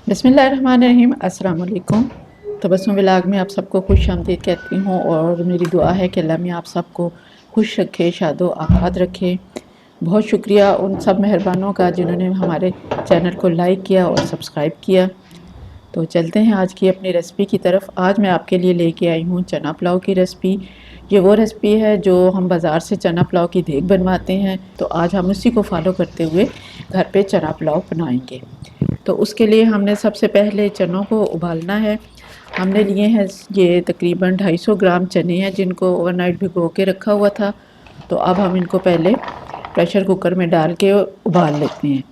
बिस्मिल्लाहिर्रहमानिर्रहीम, अस्सलाम वालेकुम। तबस्सुम व्लॉग में आप सबको खुश आमदीद कहती हूँ और मेरी दुआ है कि अल्लाह में आप सबको खुश रखे, शादो आबाद रखे। बहुत शुक्रिया उन सब मेहरबानों का जिन्होंने हमारे चैनल को लाइक किया और सब्सक्राइब किया। तो चलते हैं आज की अपनी रेसिपी की तरफ। आज मैं आपके लिए लेके आई हूँ चना पुलाव की रेसिपी। ये वो रेसिपी है जो हम बाज़ार से चना पुलाव की देग बनवाते हैं, तो आज हम उसी को फॉलो करते हुए घर पे चना पुलाव बनाएंगे। तो उसके लिए हमने सबसे पहले चनों को उबालना है। हमने लिए हैं ये तकरीबन 250 ग्राम चने हैं जिनको ओवरनाइट भिगो के रखा हुआ था। तो अब हम इनको पहले प्रेशर कुकर में डाल के उबाल लेते हैं।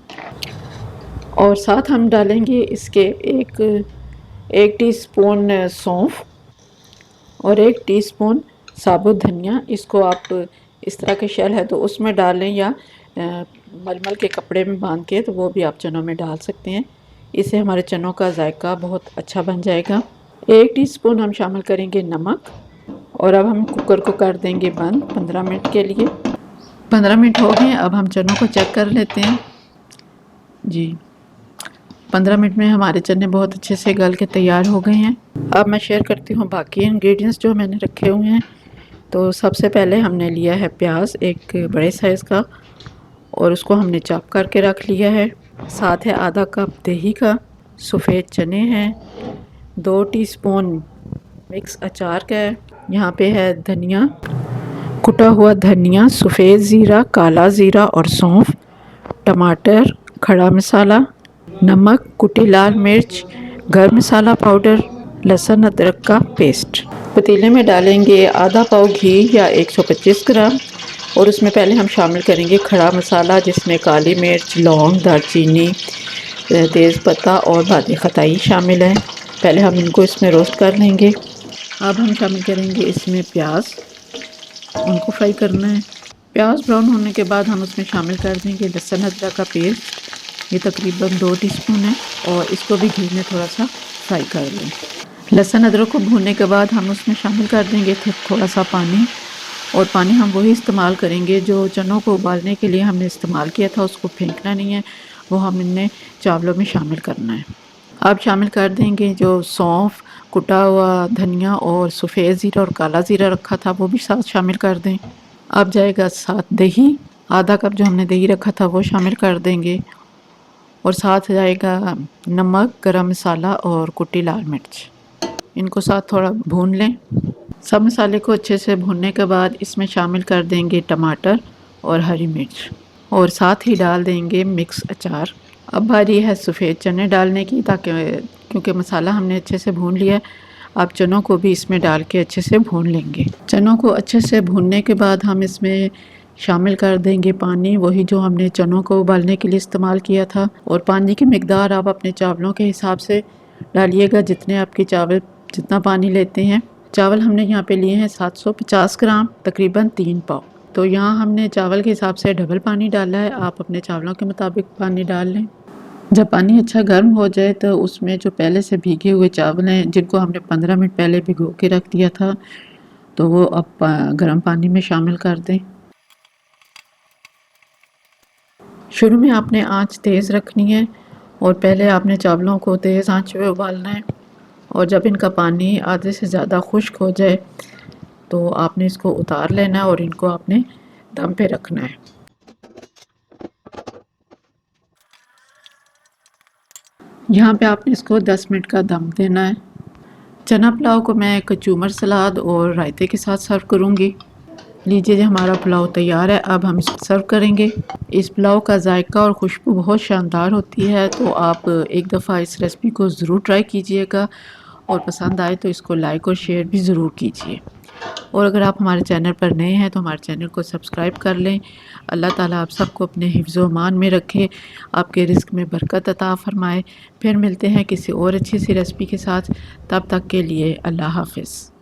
और साथ हम डालेंगे इसके एक टीस्पून सौंफ और 1 टीस्पून साबुत धनिया। इसको आप इस तरह के शेल है तो उसमें डाल लें या मलमल के कपड़े में बांध के तो वो भी आप चनों में डाल सकते हैं। इससे हमारे चनों का जायका बहुत अच्छा बन जाएगा। 1 टीस्पून हम शामिल करेंगे नमक और अब हम कुकर को कर देंगे बंद 15 मिनट के लिए। 15 मिनट हो गए। अब हम चनों को चेक कर लेते हैं। जी 15 मिनट में हमारे चने बहुत अच्छे से गल के तैयार हो गए हैं। अब मैं शेयर करती हूँ बाकी इंग्रेडिएंट्स जो मैंने रखे हुए हैं। तो सबसे पहले हमने लिया है प्याज एक बड़े साइज़ का और उसको हमने चॉप करके रख लिया है। साथ है आधा कप दही का, सफ़ेद चने हैं, 2 टीस्पून मिक्स अचार का है। यहाँ पे है धनिया, कुटा हुआ धनिया, सफ़ेद ज़ीरा, काला ज़ीरा और सौंफ, टमाटर, खड़ा मसाला, नमक, कुटी लाल मिर्च, गरम मसाला पाउडर, लहसुन अदरक का पेस्ट। पतीले में डालेंगे आधा पाव घी या 125 ग्राम और उसमें पहले हम शामिल करेंगे खड़ा मसाला जिसमें काली मिर्च, लौंग, दालचीनी, तेज़पत्ता और बादी खताई शामिल है। पहले हम इनको इसमें रोस्ट कर लेंगे। अब हम शामिल करेंगे इसमें प्याज, उनको फ्राई करना है। प्याज ब्राउन होने के बाद हम उसमें शामिल कर देंगे लहसुन अदरक का पेस्ट। ये तकरीबन 2 टीस्पून है और इसको भी घी में थोड़ा सा फ्राई कर लें। लहसुन अदरक को भूनने के बाद हम उसमें शामिल कर देंगे थोड़ा सा पानी और पानी हम वही इस्तेमाल करेंगे जो चनों को उबालने के लिए हमने इस्तेमाल किया था। उसको फेंकना नहीं है, वो हम इनने चावलों में शामिल करना है। अब शामिल कर देंगे जो सौंफ, कुटा हुआ धनिया और सफ़ेद ज़ीरा और काला ज़ीरा रखा था वो भी साथ शामिल कर दें। अब जाएगा साथ दही, आधा कप जो हमने दही रखा था वो शामिल कर देंगे और साथ जाएगा नमक, गरम मसाला और कुटी लाल मिर्च। इनको साथ थोड़ा भून लें। सब मसाले को अच्छे से भूनने के बाद इसमें शामिल कर देंगे टमाटर और हरी मिर्च और साथ ही डाल देंगे मिक्स अचार। अब बारी है सफ़ेद चने डालने की, ताकि क्योंकि मसाला हमने अच्छे से भून लिया। अब चनों को भी इसमें डाल के अच्छे से भून लेंगे। चनों को अच्छे से भूनने के बाद हम इसमें शामिल कर देंगे पानी, वही जो हमने चनों को उबालने के लिए इस्तेमाल किया था। और पानी की मिकदार आप अपने चावलों के हिसाब से डालिएगा, जितने आपके चावल जितना पानी लेते हैं। चावल हमने यहाँ पे लिए हैं 750 ग्राम, तकरीबन 3 पाव। तो यहाँ हमने चावल के हिसाब से डबल पानी डाला है। आप अपने चावलों के मुताबिक पानी डाल लें। जब पानी अच्छा गर्म हो जाए तो उसमें जो पहले से भीगे हुए चावल हैं जिनको हमने 15 मिनट पहले भिगो के रख दिया था, तो वो अब गर्म पानी में शामिल कर दें। शुरू में आपने आंच तेज़ रखनी है और पहले आपने चावलों को तेज़ आंच पे उबालना है और जब इनका पानी आधे से ज़्यादा खुश्क हो जाए तो आपने इसको उतार लेना है और इनको आपने दम पे रखना है। यहाँ पे आपने इसको 10 मिनट का दम देना है। चना पुलाव को मैं कचूमर सलाद और रायते के साथ सर्व करूँगी। लीजिए हमारा पुलाव तैयार है। अब हम इसको सर्व करेंगे। इस पुलाव का जायका और खुशबू बहुत शानदार होती है, तो आप एक दफ़ा इस रेसिपी को ज़रूर ट्राई कीजिएगा और पसंद आए तो इसको लाइक और शेयर भी ज़रूर कीजिए। और अगर आप हमारे चैनल पर नए हैं तो हमारे चैनल को सब्सक्राइब कर लें। अल्लाह ताला आप सबको अपने हिफ्ज़ व अमान में रखे, आपके रिज़्क़ में बरकत अता फ़रमाए। फिर मिलते हैं किसी और अच्छी सी रेसिपी के साथ। तब तक के लिए अल्लाह हाफ़िज़।